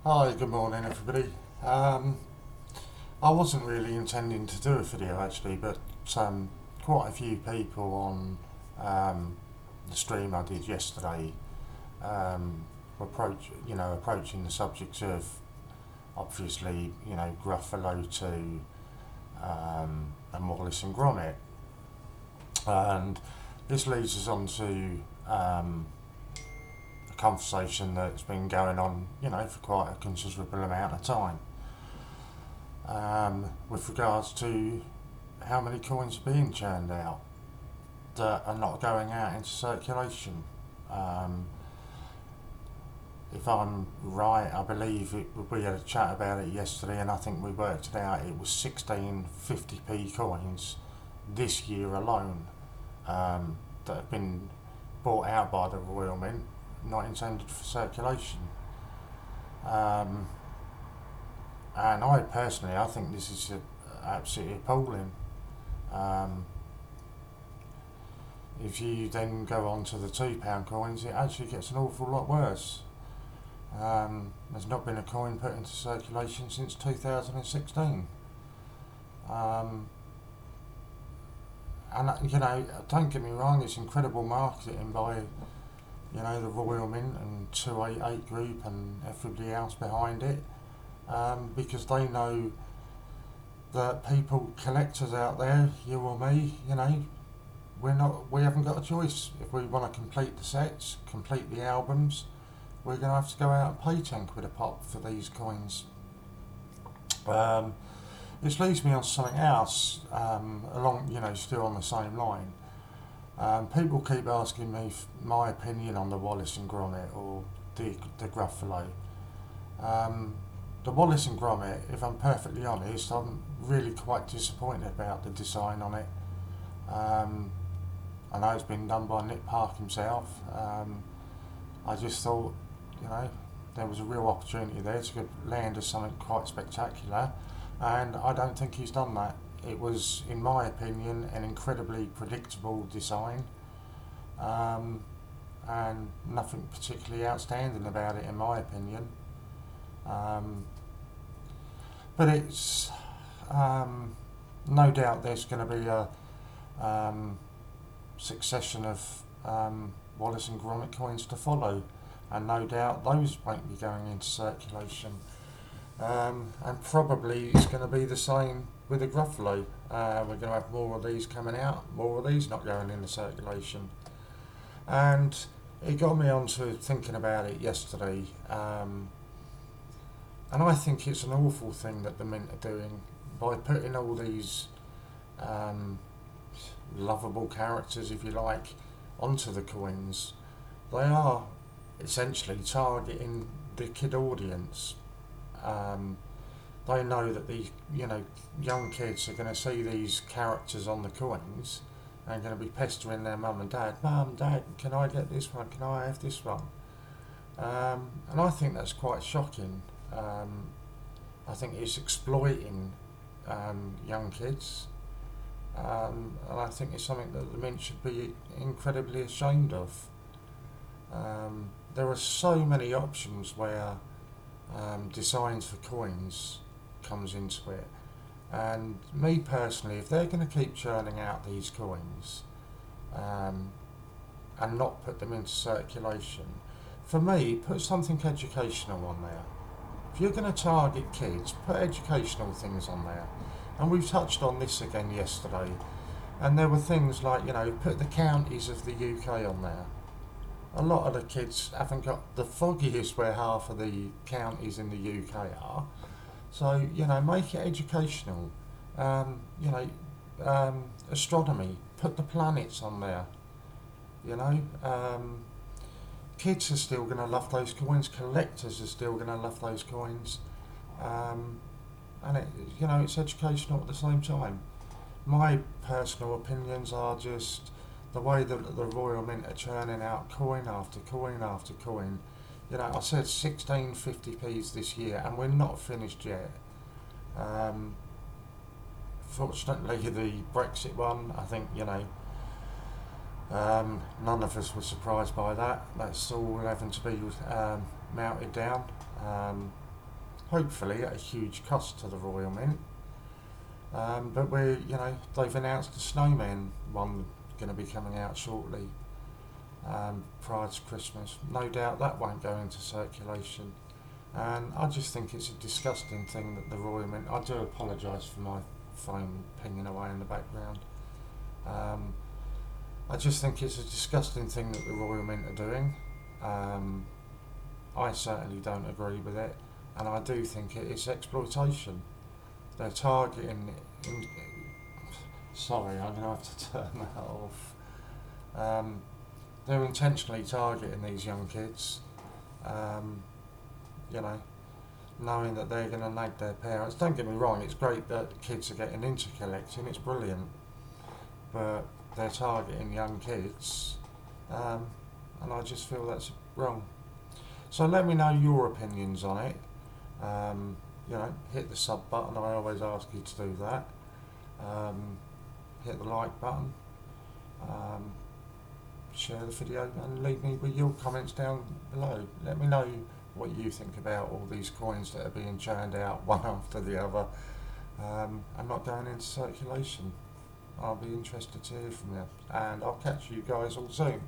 Hi, good morning everybody. Um, I wasn't really intending to do a video actually, but quite a few people on the stream I did yesterday were approaching the subject of obviously Gruffalo to and Wallace and Gromit, and this leads us on to a conversation that's been going on for quite a considerable amount of time. With regards to how many coins are being churned out that are not going out into circulation. Um, if I'm right, I believe we had a chat about it yesterday, and I think we worked it out. It was 16 50p coins this year alone that have been bought out by the Royal Mint, not intended for circulation. Um, and I think this is absolutely appalling. Um, if you then go on to the £2 coins, it actually gets an awful lot worse. There's not been a coin put into circulation since 2016. And don't get me wrong, it's incredible marketing by the Royal Mint and 288 Group and everybody else behind it, because they know that people, collectors out there, you or me, we haven't got a choice. If we want to complete the sets, complete the albums, we're going to have to go out and pay 10 quid a pop for these coins. This leads me on to something else, still on the same line. People keep asking me my opinion on the Wallace and Gromit or the Gruffalo. The Wallace and Gromit, if I'm perfectly honest, I'm really quite disappointed about the design on it. I know it's been done by Nick Park himself. I just thought, there was a real opportunity there to land as something quite spectacular, and I don't think he's done that. It was, in my opinion, an incredibly predictable design, and nothing particularly outstanding about it, in my opinion. But it's no doubt there's going to be a succession of Wallace and Gromit coins to follow, and no doubt those won't be going into circulation. And probably it's going to be the same with the Gruffalo. We're going to have more of these coming out, more of these not going into circulation. And it got me on to thinking about it yesterday. And I think it's an awful thing that the Mint are doing by putting all these lovable characters, if you like, onto the coins. They are essentially targeting the kid audience. They know that these young kids are going to see these characters on the coins and going to be pestering their mum and dad. Mum, Dad, can I get this one? Can I have this one? And I think that's quite shocking. I think it's exploiting young kids, and I think it's something that the Mint should be incredibly ashamed of. There are so many options where designs for coins comes into it, and me personally, if they're going to keep churning out these coins and not put them into circulation, for me, put something educational on there. If you're going to target kids, put educational things on there. And we've touched on this again yesterday, and there were things like, put the counties of the UK on there. A lot of the kids haven't got the foggiest where half of the counties in the UK are. So, make it educational. Astronomy, put the planets on there. Kids are still going to love those coins, collectors are still going to love those coins, and it's educational at the same time. My personal opinions are just the way that the Royal Mint are churning out coin after coin after coin. I said 16 50p's this year, and we're not finished yet. Fortunately, the Brexit one, I think, none of us were surprised by that. That's all having to be melted down. hopefully at a huge cost to the Royal Mint. But they've announced the Snowman one going to be coming out shortly, prior to Christmas. No doubt that won't go into circulation. And I just think it's a disgusting thing that the Royal Mint. I do apologise for my phone pinging away in the background. I just think it's a disgusting thing that the Royal Mint are doing. I certainly don't agree with it, and I do think it is exploitation. They're targeting. Sorry, I'm going to have to turn that off. They're intentionally targeting these young kids. Knowing that they're going to nag their parents. Don't get me wrong, it's great that kids are getting into collecting, it's brilliant, but they're targeting young kids, and I just feel that's wrong. So let me know your opinions on it. Hit the sub button, I always ask you to do that. Hit the like button, share the video, and leave me with your comments down below. Let me know what you think about all these coins that are being churned out one after the other, and not going into circulation. I'll be interested to hear from you, and I'll catch you guys all soon.